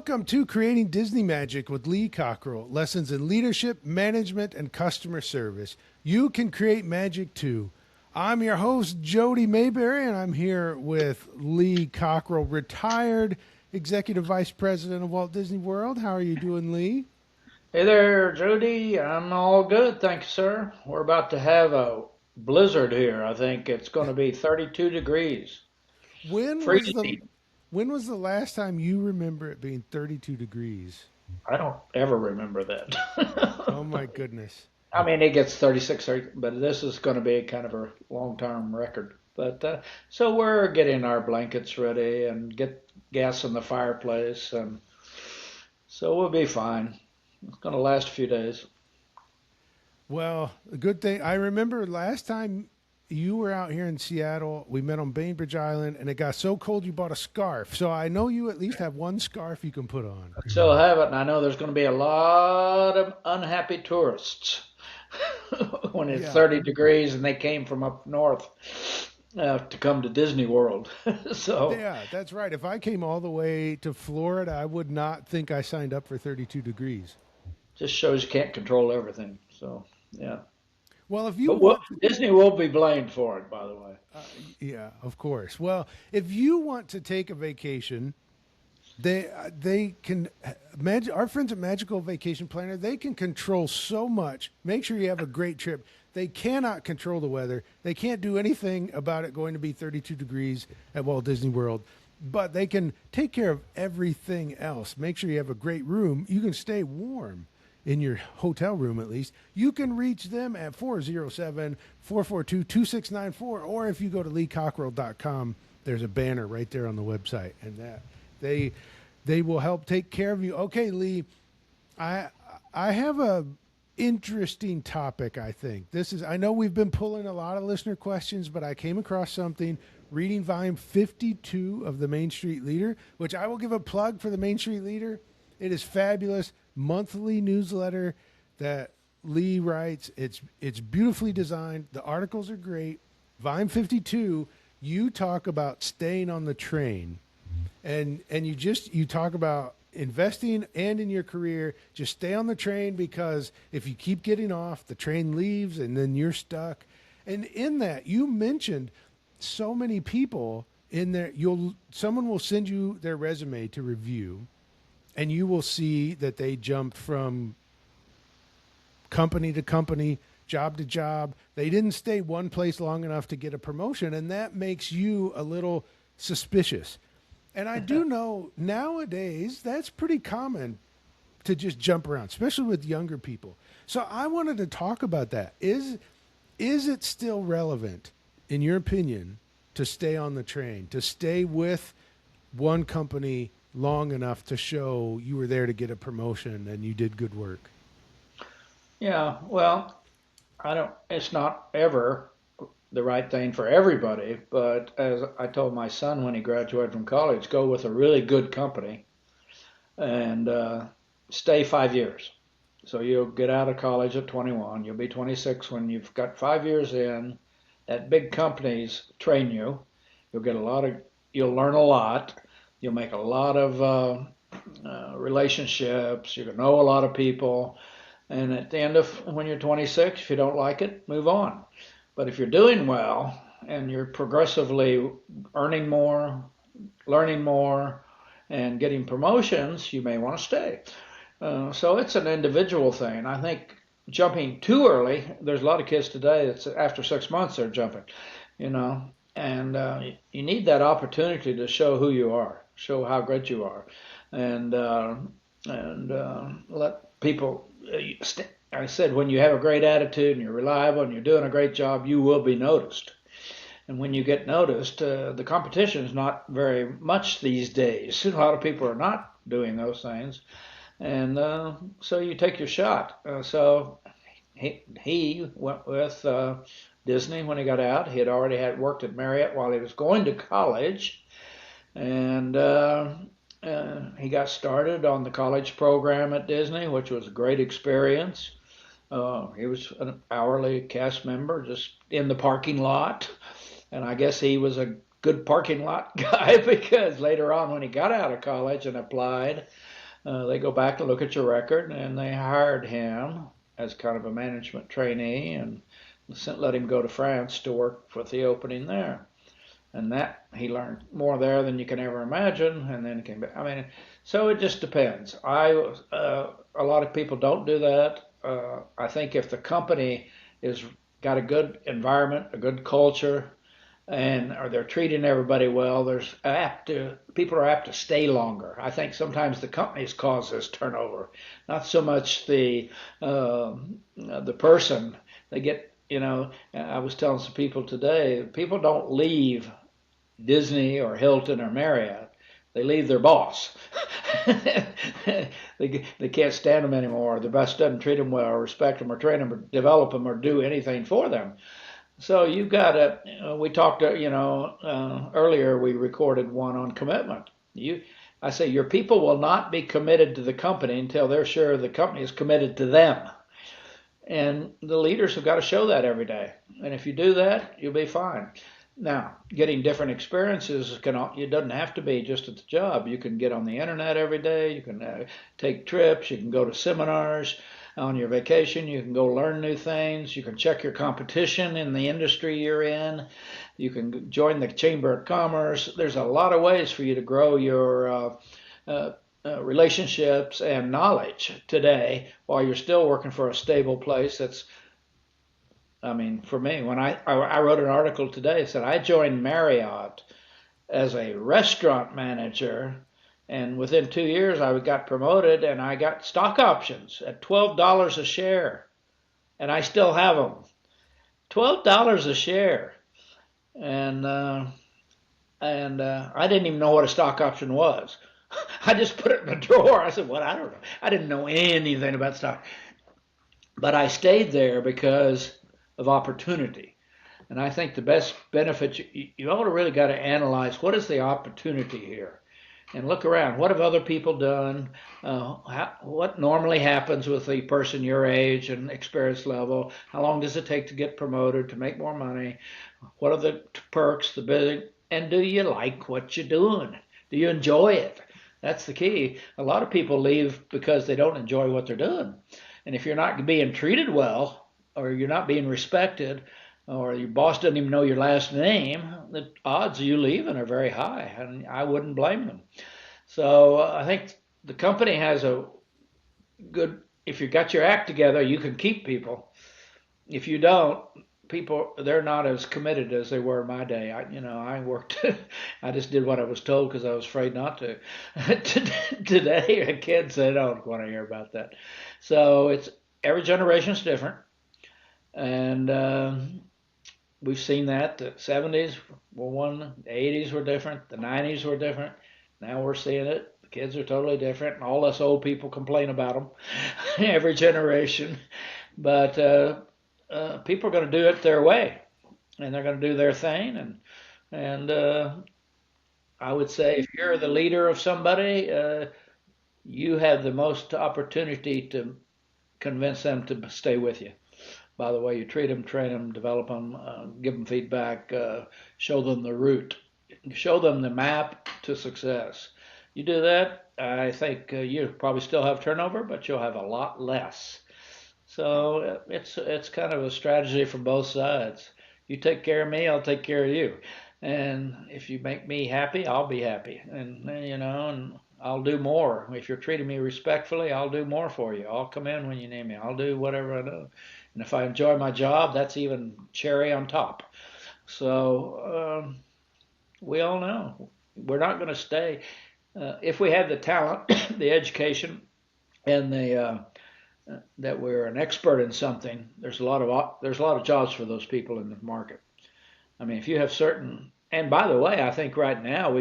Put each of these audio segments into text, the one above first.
Welcome to Creating Disney Magic with Lee Cockerell. Lessons in leadership, management, and customer service. You can create magic too. I'm your host, Jody Mayberry, and I'm here with Lee Cockerell, retired Executive Vice President of Walt Disney World. How are you doing, Lee? Hey there, Jody. I'm all good, thank you, sir. We're about to have a blizzard here. I think it's going to be 32 degrees. When was the Freezing. when was the last time you remember it being 32 degrees? I don't ever remember Oh that. my goodness. I mean, it gets 36, 30, but this is going to be kind of a long-term record. But so we're getting our blankets ready and get gas in the fireplace, and so we'll be fine. It's going to last a few days. Well, a good thing. I remember last time you were out here in Seattle, we met on Bainbridge Island, and it got so cold you bought a scarf. So I know you at least have one scarf you can put on. Still have it, and I know there's going to be a lot of unhappy tourists when it's Yeah. 30 degrees and they came from up north to come to Disney World. So Yeah, that's right. If I came all the way to Florida, I would not think I signed up for 32 degrees. just shows you can't control everything. So yeah, Well, if you but want, Disney will be blamed for it, by the way. uh, yeah, of course. Well, if you want to take a vacation, they can our friends at Magical Vacation Planner, they can control so much. Make sure you have a great trip. They cannot control the weather. They can't do anything about it going to be 32 degrees at Walt Disney World, but they can take care of everything else. Make sure you have a great room. You can stay warm in your hotel room at least. You can reach them at 407-442-2694, or if you go to leecockerell.com, there's a banner right there on the website, and that they they will help take care of you. Okay, Lee, I I have a interesting topic. I think this is. I know we've been pulling a lot of listener questions, but I came across something reading volume 52 of the Main Street Leader, which I will give a plug for the Main Street Leader. It is fabulous monthly newsletter that Lee writes. It's beautifully designed. The articles are great. Volume 52, you talk about staying on the train, and you talk about investing and in your career, just stay on the train, because if you keep getting off, the train leaves and then you're stuck. And in that, you mentioned so many people in there. Someone will send you their resume to review, and you will see that they jumped from company to company, job to job. They didn't stay one place long enough to get a promotion, and that makes you a little suspicious. And I do know nowadays that's pretty common to just jump around, especially with younger people. So I wanted to talk about that. Is it still relevant, in your opinion, to stay on the train, to stay with one company long enough to show you were there to get a promotion and you did good work? Yeah, well, I don't. It's not ever the right thing for everybody, but as I told my son when he graduated from college, go with a really good company and stay 5 years. So you'll get out of college at 21. You'll be 26 when you've got 5 years in. At big companies train you. You'll get a lot of. You'll learn a lot. You'll make a lot of relationships. You'll know a lot of people. And at the end of when you're 26, if you don't like it, move on. But if you're doing well and you're progressively earning more, learning more, and getting promotions, you may want to stay. So it's an individual thing. I think jumping too early, there's a lot of kids today that's after 6 months they're jumping, you know, and you need that opportunity to show who you are, show how great you are, and let people. I said, when you have a great attitude and you're reliable and you're doing a great job, you will be noticed. And when you get noticed, the competition is not very much these days. A lot of people are not doing those things, and so you take your shot. So he went with Disney when he got out. He had already had worked at Marriott while he was going to college, and he got started on the college program at Disney, which was a great experience. He was an hourly cast member just in the parking lot, and I guess he was a good parking lot guy because later on when he got out of college and applied, they go back and look at your record and they hired him as kind of a management trainee and let him go to France to work with the opening there. And that he learned more there than you can ever imagine, and then came back. I mean, so it just depends. A lot of people don't do that. I think if the company is got a good environment, a good culture, and or they're treating everybody well, people are apt to stay longer. I think sometimes the companies cause this turnover, not so much the person. They get, I was telling some people today, people don't leave Disney or Hilton or Marriott. They leave their boss. they can't stand them anymore. The boss doesn't treat them well or respect them or train them or develop them or do anything for them. So you've got to, we talked, earlier we recorded one on commitment. I say your people will not be committed to the company until they're sure the company is committed to them. And the leaders have got to show that every day. And if you do that, you'll be fine. Now, getting different experiences it doesn't have to be just at the job. You can get on the internet every day. You can take trips. You can go to seminars on your vacation. You can go learn new things. You can check your competition in the industry you're in. You can join the Chamber of Commerce. There's a lot of ways for you to grow your relationships and knowledge today while you're still working for a stable place for me, when I wrote an article today, it said I joined Marriott as a restaurant manager, and within 2 years I got promoted and I got stock options at $12 a share, and I still have them. $12 a share, and I didn't even know what a stock option was. I just put it in the drawer. I said, "What? I don't know." I didn't know anything about stock, but I stayed there because of opportunity. And I think the best benefit, you ought to really got to analyze what is the opportunity here and look around. What have other people done? What normally happens with a person your age and experience level? How long does it take to get promoted, to make more money? What are the perks, and do you like what you're doing? Do you enjoy it? That's the key. A lot of people leave because they don't enjoy what they're doing. And if you're not being treated well, or you're not being respected, or your boss doesn't even know your last name, the odds of you leaving are very high, and I wouldn't blame them. So I think the company has a good, if you got your act together, you can keep people. If you don't, they're not as committed as they were in my day. I worked, I just did what I was told because I was afraid not to. Today, kids, they don't want to hear about that. So every generation is different. And we've seen that. The 70s were one, the 80s were different, the 90s were different. Now we're seeing it. The kids are totally different, and all us old people complain about them every generation. But people are going to do it their way, and they're going to do their thing. And I would say if you're the leader of somebody, you have the most opportunity to convince them to stay with you. By the way you treat them, train them, develop them, give them feedback, show them the route, show them the map to success. You do that, I think you probably still have turnover, but you'll have a lot less. So it's kind of a strategy from both sides. You take care of me, I'll take care of you. And if you make me happy, I'll be happy. And and I'll do more. If you're treating me respectfully, I'll do more for you. I'll come in when you need me. I'll do whatever I do. And if I enjoy my job, that's even cherry on top. So we all know we're not going to stay. If we have the talent, the education, and that we're an expert in something, there's a lot of jobs for those people in the market. I mean, if you have certain, and by the way, I think right now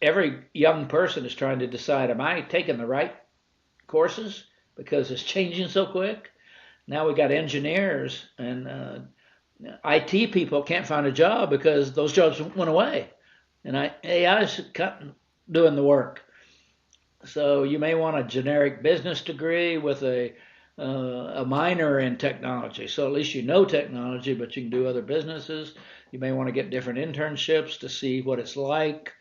every young person is trying to decide, am I taking the right courses because it's changing so quick? Now we got engineers and IT people can't find a job because those jobs went away, and AI is doing the work. So you may want a generic business degree with a a minor in technology. So at least you know technology, but you can do other businesses. You may want to get different internships to see what it's like.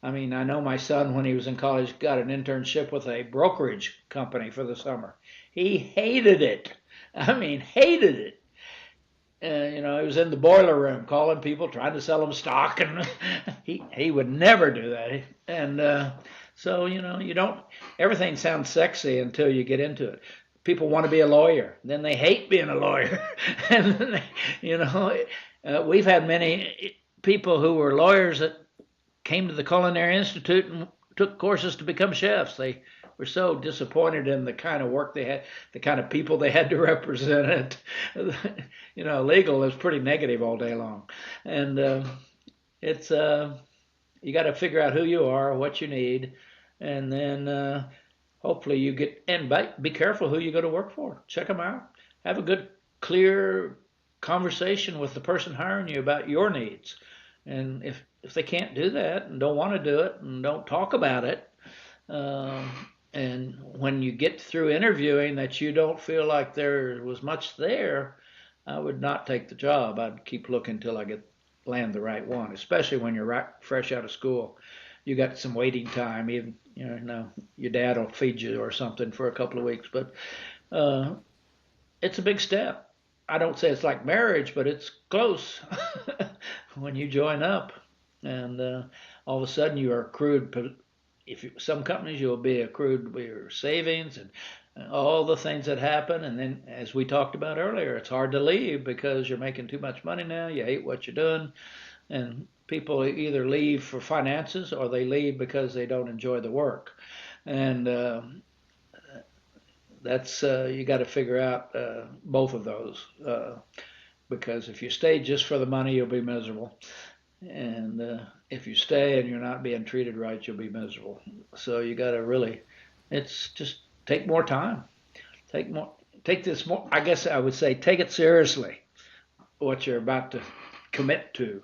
I mean, I know my son, when he was in college, got an internship with a brokerage company for the summer. He hated it. I mean, hated it. He was in the boiler room calling people, trying to sell them stock, and he would never do that. And so you don't. Everything sounds sexy until you get into it. People want to be a lawyer, then they hate being a lawyer, and then we've had many people who were lawyers that came to the Culinary Institute and took courses to become chefs. They were so disappointed in the kind of work they had, the kind of people they had to represent it. Legal is pretty negative all day long, and it's you got to figure out who you are, what you need, and then hopefully you get, and be careful who you go to work for. Check them out. Have a good, clear conversation with the person hiring you about your needs. And if they can't do that and don't want to do it and don't talk about it, and when you get through interviewing that you don't feel like there was much there, I would not take the job. I'd keep looking till I land the right one, especially when you're right fresh out of school. You got some waiting time. Even your dad will feed you or something for a couple of weeks, but it's a big step. I don't say it's like marriage, but it's close when you join up, and all of a sudden you are accrued. Some companies you'll be accrued with your savings and all the things that happen, and then as we talked about earlier, it's hard to leave because you're making too much money now. You hate what you're doing, and people either leave for finances or they leave because they don't enjoy the work, and that's you got to figure out both of those, because if you stay just for the money, you'll be miserable, and if you stay and you're not being treated right, you'll be miserable. So you got to really, it's just take more time, take this more. I guess I would say take it seriously, what you're about to commit to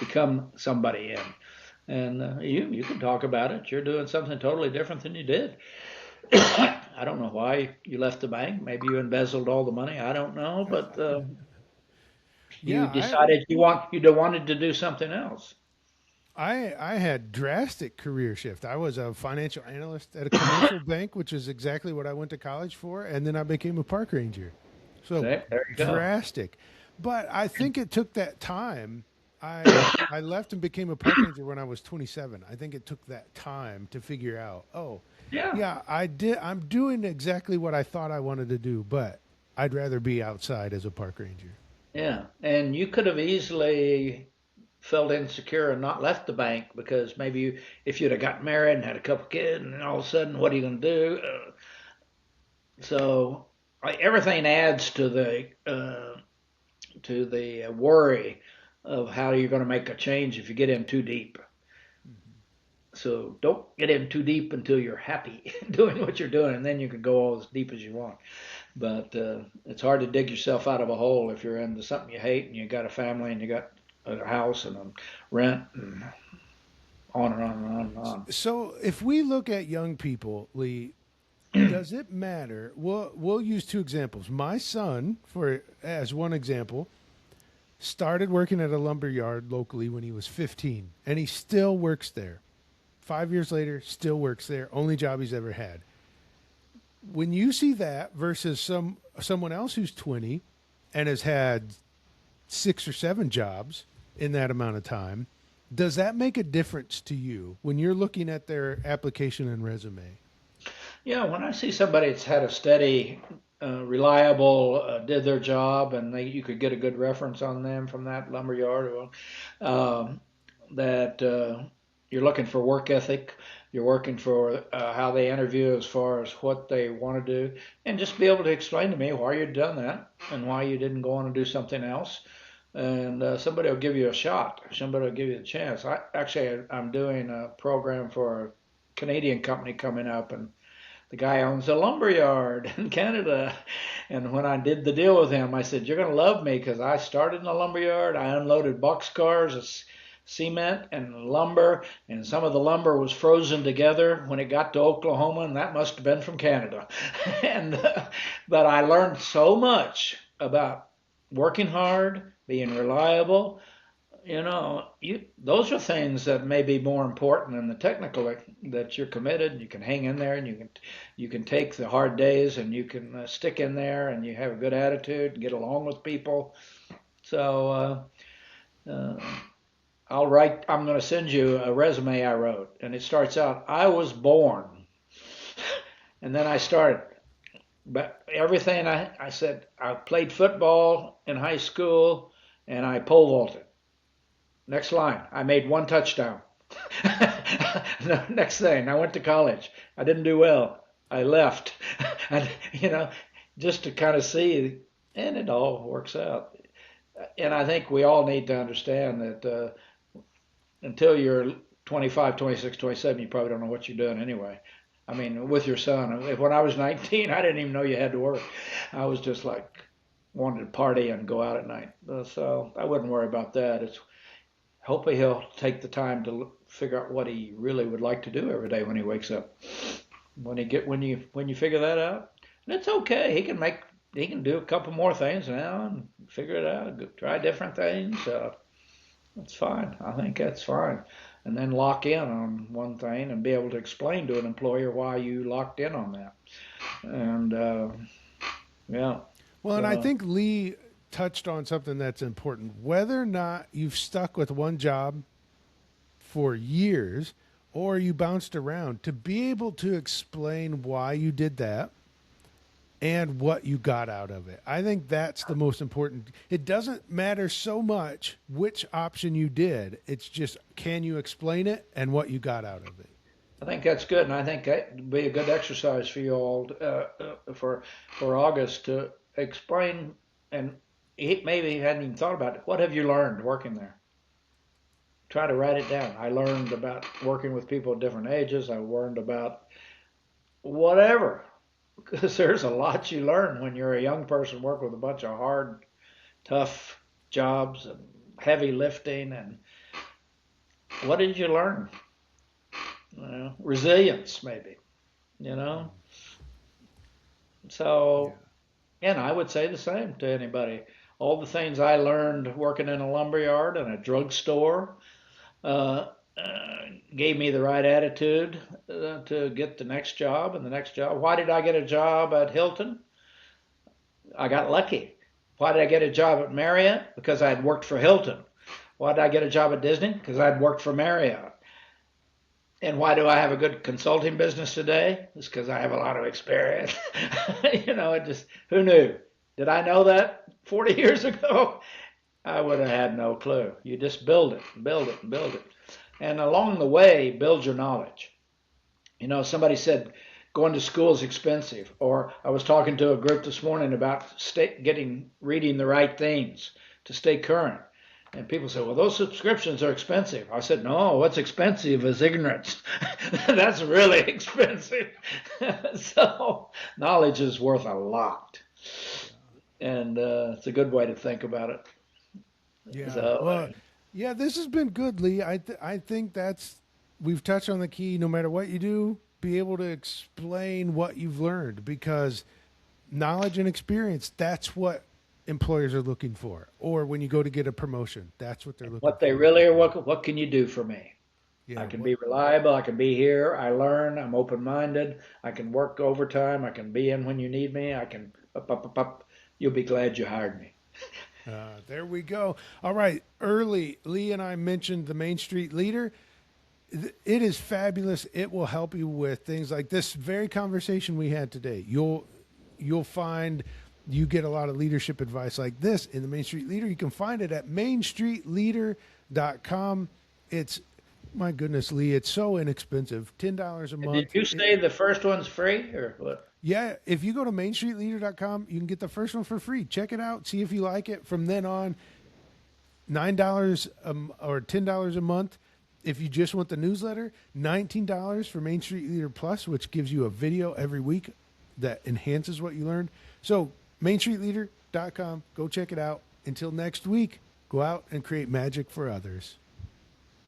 become somebody in, and you can talk about it. You're doing something totally different than you did. I don't know why you left the bank. Maybe you embezzled all the money. I don't know, but you Yeah, decided you wanted to do something else. I had drastic career shift. I was a financial analyst at a commercial bank, which is exactly what I went to college for, and then I became a park ranger. So There you go. drastic. But I think it took that time. I left and became a park ranger when I was 27. I think it took that time to figure out, oh, Yeah, yeah, I did. I'm doing exactly what I thought I wanted to do, but I'd rather be outside as a park ranger. yeah. And you could have easily felt insecure and not left the bank because maybe if you'd have got married and had a couple kids, and then all of a sudden, what are you going to do? So everything adds to the worry of how you're going to make a change if you get in too deep. So don't get in too deep until you're happy doing what you're doing, and then you can go as deep as you want. But it's hard to dig yourself out of a hole if you're into something you hate and you got a family and you got a house and a rent and on and on and on and on. So if we look at young people, Lee, does it matter? We'll use two examples. My son, for as one example, started working at a lumber yard locally when he was 15, and he still works there. 5 years later, still works there. Only job he's ever had. When you see that versus someone else who's 20 and has had 6 or 7 jobs in that amount of time, does that make a difference to you when you're looking at their application and resume? Yeah, when I see somebody that's had a steady, reliable, did their job, and you could get a good reference on them from that lumber yard, that you're looking for work ethic, you're working for how they interview as far as what they want to do, and just be able to explain to me why you've done that and why you didn't go on and do something else. And somebody will give you a shot. Somebody will give you a chance. I'm doing a program for a Canadian company coming up, and the guy owns a lumber yard in Canada. And when I did the deal with him, I said, "You're going to love me because I started in a lumber yard. I unloaded boxcars cement and lumber, and some of the lumber was frozen together when it got to Oklahoma, and that must have been from Canada. and But I learned so much about working hard, being reliable. Those are things that may be more important than the technical. That you're committed, you can hang in there, and you can take the hard days, and you can stick in there, and you have a good attitude, and get along with people. So uh, I'm going to send you a resume I wrote, and it starts out, I was born, and then I started. But everything I said, I played football in high school, and I pole vaulted. Next line, I made 1 touchdown. Next thing, I went to college. I didn't do well. I left. And, just to kind of see, and it all works out. And I think we all need to understand that until you're 25, 26, 27, you probably don't know what you're doing anyway. I mean, with your son, when I was 19, I didn't even know you had to work. I was just like, wanted to party and go out at night. So I wouldn't worry about that. Hopefully he'll take the time to figure out what he really would like to do every day when he wakes up. When you figure that out, and it's okay. He can do a couple more things now and figure it out. Try different things. That's fine. I think that's fine. And then lock in on one thing and be able to explain to an employer why you locked in on that. And yeah. Well, and I think Lee touched on something that's important. Whether or not you've stuck with one job for years or you bounced around, to be able to explain why you did that and what you got out of it. I think that's the most important. It doesn't matter so much which option you did. It's just, can you explain it and what you got out of it? I think that's good, and I think that would be a good exercise for you all for August to explain. And maybe he hadn't even thought about it. What have you learned working there? Try to write it down. I learned about working with people at different ages. I learned about whatever. Because there's a lot you learn when you're a young person working with a bunch of hard, tough jobs and heavy lifting. And what did you learn? Resilience, maybe. So, and I would say the same to anybody. All the things I learned working in a lumberyard and a drugstore gave me the right attitude to get the next job and the next job. Why did I get a job at Hilton? I got lucky. Why did I get a job at Marriott? Because I had worked for Hilton. Why did I get a job at Disney? Because I had worked for Marriott. And why do I have a good consulting business today? It's because I have a lot of experience. Who knew? Did I know that 40 years ago? I would have had no clue. You just build it, build it, build it. And along the way, build your knowledge. Somebody said going to school is expensive. Or I was talking to a group this morning about reading the right things to stay current. And people say, well, those subscriptions are expensive. I said, no, what's expensive is ignorance. That's really expensive. So knowledge is worth a lot. And it's a good way to think about it. Yeah. Well, yeah, this has been good, Lee. I think we've touched on the key. No matter what you do, be able to explain what you've learned, because knowledge and experience, that's what employers are looking for. Or when you go to get a promotion, that's what they're looking for. What they really are, what can you do for me? Yeah, I can be reliable. I can be here. I learn. I'm open-minded. I can work overtime. I can be in when you need me. I can up. You'll be glad you hired me. There we go. All right. Early, Lee and I mentioned the Main Street Leader. It is fabulous. It will help you with things like this very conversation we had today. You'll find you get a lot of leadership advice like this in the Main Street Leader. You can find it at mainstreetleader.com. It's, my goodness, Lee, it's so inexpensive. $10 a month. Did you say the first one's free or what? Yeah, if you go to mainstreetleader.com, you can get the first one for free. Check it out. See if you like it. From then on, $9 or $10 a month. If you just want the newsletter, $19 for Main Street Leader Plus, which gives you a video every week that enhances what you learned. So mainstreetleader.com, go check it out. Until next week, go out and create magic for others.